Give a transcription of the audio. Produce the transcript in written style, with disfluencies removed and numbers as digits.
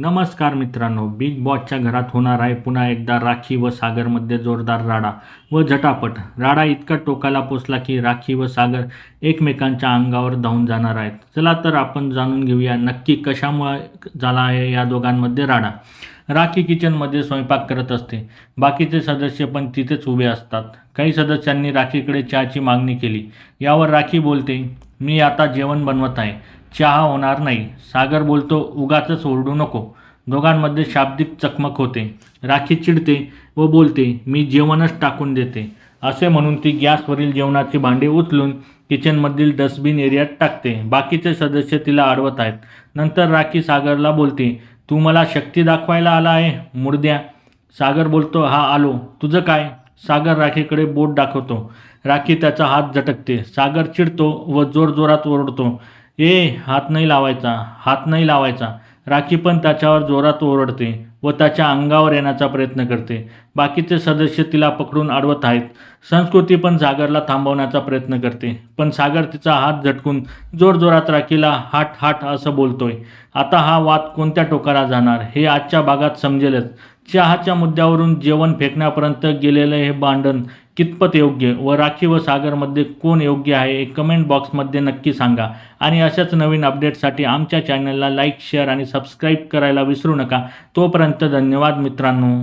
नमस्कार मित्रांनो, बिग बॉसच्या घरात होणार आहे पुन्हा एकदा राखी व सागरमध्ये जोरदार राडा व झटापट. राडा इतका टोकाला पोचला की राखी व सागर एकमेकांच्या अंगावर धावून जाणार आहेत. चला तर आपण जाणून घेऊया नक्की कशामुळे झाला आहे या दोघांमध्ये राडा. राखी किचनमध्ये स्वयंपाक करत असते. बाकीचे सदस्य पण तिथेच उभे असतात. काही सदस्यांनी राखीकडे चहाची मागणी केली. यावर राखी बोलते, मी आता जेवण बनवत आहे, चहा होणार नाही. सागर बोलतो, उगाचच ओरडू नको. दोघांमध्ये शाब्दिक चकमक होते. राखी चिडते व बोलते, मी जेवणच टाकून देते. असे म्हणून ती गॅसवरील जेवणाची भांडी उचलून किचनमधील डस्टबिन एरियात टाकते. बाकीचे सदस्य तिला अडवत आहेत. नंतर राखी सागरला बोलते, तू मला शक्ती दाखवायला आला आहे मुर्द्या. सागर बोलतो, हा आलो, तुझं काय. सागर राखीकडे बोट दाखवतो. राखी त्याचा हात झटकते. सागर चिडतो व जोरजोरात ओरडतो, हात नाही लावायचा, हात नाही लावायचा. राखी पण त्याच्यावर जोरात ओरडते व त्याच्या अंगावर येण्याचा प्रयत्न करते. बाकीचे सदस्य तिला पकडून अडवत आहेत. संस्कृती पण सागरला थांबवण्याचा प्रयत्न करते, पण सागर तिचा हात झटकून जोरजोरात राखीला हाट हाट असं बोलतोय. आता हा वाद कोणत्या टोकाला जाणार हे आजच्या भागात समजेलच. चहाच्या मुद्द्यावरून जेवण फेकण्यापर्यंत गेलेलं हे भांडण कितपत योग्य व राखी व सागरमध्ये कोण योग्य आहे हे कमेंट बॉक्समध्ये नक्की सांगा. आणि अशाच नवीन अपडेटसाठी आमच्या चॅनलला लाईक, शेअर आणि सबस्क्राईब करायला विसरू नका. तोपर्यंत धन्यवाद मित्रांनो.